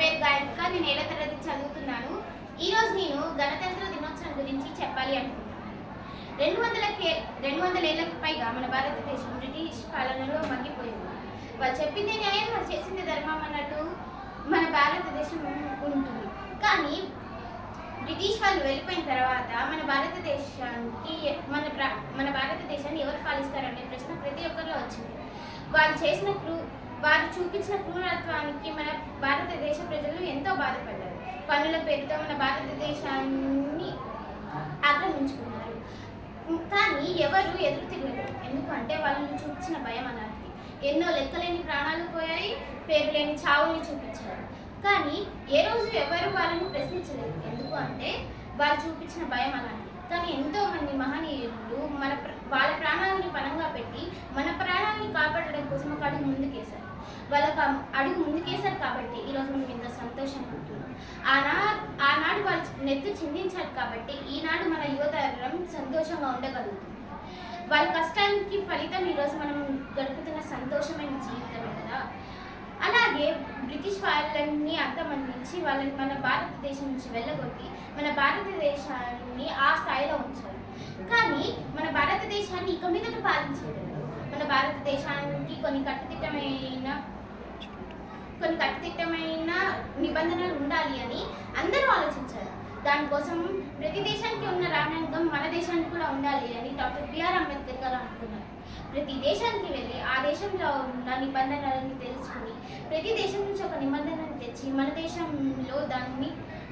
పేరు గాయత్రిక. నేను 7వ తరగతి చదువుతున్నాను. ఈరోజు నేను గణతంత్ర దినోత్సవం గురించి చెప్పాలి అనుకుంటున్నాను. 200 ఏళ్లకు పైగా మన భారతదేశం బ్రిటిష్ పాలనలో మగ్గిపోయింది. వాళ్ళు చెప్పిందే న్యాయం, వాళ్ళు చేసిందే ధర్మం అన్నట్టు మన భారతదేశం ఉంటుంది. కానీ బ్రిటిష్ వాళ్ళు వెళ్ళిపోయిన తర్వాత మన భారతదేశాన్ని ఎవరు పాలిస్తారనే ప్రశ్న ప్రతి ఒక్కరిలో వచ్చింది. వారు చూపించిన క్రూరత్వానికి మన భారతదేశ ప్రజలు ఎంతో బాధపడ్డారు. పన్నుల పేరుతో మన భారతదేశాన్ని ఆక్రమించుకున్నారు. కానీ ఎవరు ఎదురు తిరగలేదు. ఎందుకంటే వాళ్ళు చూపించిన భయం అలాంటిది. ఎన్నో లెక్కలేని ప్రాణాలు పోయాయి, పేరు లేని చావుల్ని చూపించారు. కానీ ఏ రోజు ఎవరు వాళ్ళని ప్రశ్నించలేదు. ఎందుకు అంటే వాళ్ళు చూపించిన భయం అలాంటిది. కానీ ఎంతో మంది మహనీయులు వాళ్ళ ప్రాణాలని పణంగా పెట్టి మన ప్రాణాలని కాపాడడం కోసం ఒక అడుగు ముందుకేశారు. వాళ్ళకు అడుగు ముందుకేశారు కాబట్టి ఈరోజు మనం ఇంత సంతోషంగా ఉంటున్నాం. ఆనాడు వాళ్ళు నెత్తి చిందించారు కాబట్టి ఈనాడు మన యువతరం సంతోషంగా ఉండగలుగుతుంది. వాళ్ళ కష్టానికి ఫలితం ఈరోజు మనం గడుపుతున్న సంతోషమైన జీవితమే కదా. అలాగే బ్రిటిష్ వాళ్ళని అంతమందించి వాళ్ళని మన భారతదేశం నుంచి వెళ్ళగొట్టి మన భారతదేశాన్ని ఆ స్థాయిలో ఉంచారు. కానీ మన భారతదేశాన్ని ఇక మీదట పాలించేది. మన భారతదేశానికి కొన్ని కట్టుదిట్టమైన నిబంధనలు ఉండాలి అని అందరూ ఆలోచించారు. దానికోసం ప్రతి దేశానికి ఉన్న రాజ్యాంగం మన దేశానికి కూడా ఉండాలి అని డాక్టర్ బిఆర్ అంబేద్కర్ గారు అనుకున్నారు. ప్రతి దేశానికి వెళ్ళి ఆ దేశంలో ఉన్న నిబంధనలని తెలుసుకుని ప్రతి దేశం నుంచి ఒక నిబంధనను తెచ్చి మన దేశంలో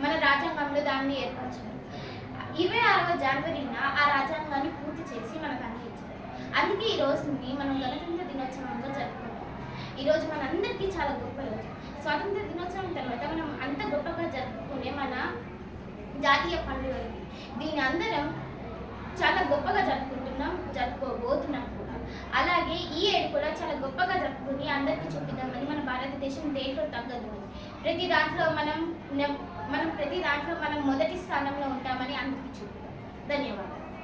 మన రాజ్యాంగంలో దాన్ని ఏర్పరిచారు. 26వ జనవరిన ఆ రాజ్యాంగాన్ని పూర్తి చేసి మనకు అందించారు. అందుకే ఈ రోజుని మనం గణతంత్ర దినోత్సవంగా జరుపుకుంటాం. ఈరోజు మనందరికీ చాలా గొప్ప రోజు. స్వాతంత్ర దినోత్సవం తర్వాత మనం అంత గొప్పగా జరుపుకునే మన జాతీయ పండుగ ఇది. దీన్ని అందరం చాలా గొప్పగా జరుపుకోబోతున్నాం కూడా. అలాగే ఈ ఏడు కూడా చాలా గొప్పగా జరుపుకుని అందరికీ చూపిద్దామని మన భారతదేశం దేంట్లో తగ్గదు. ప్రతి దాంట్లో మనం మొదటి స్థానంలో ఉంటామని అందరికీ చూపిద్దాం. ధన్యవాదాలు.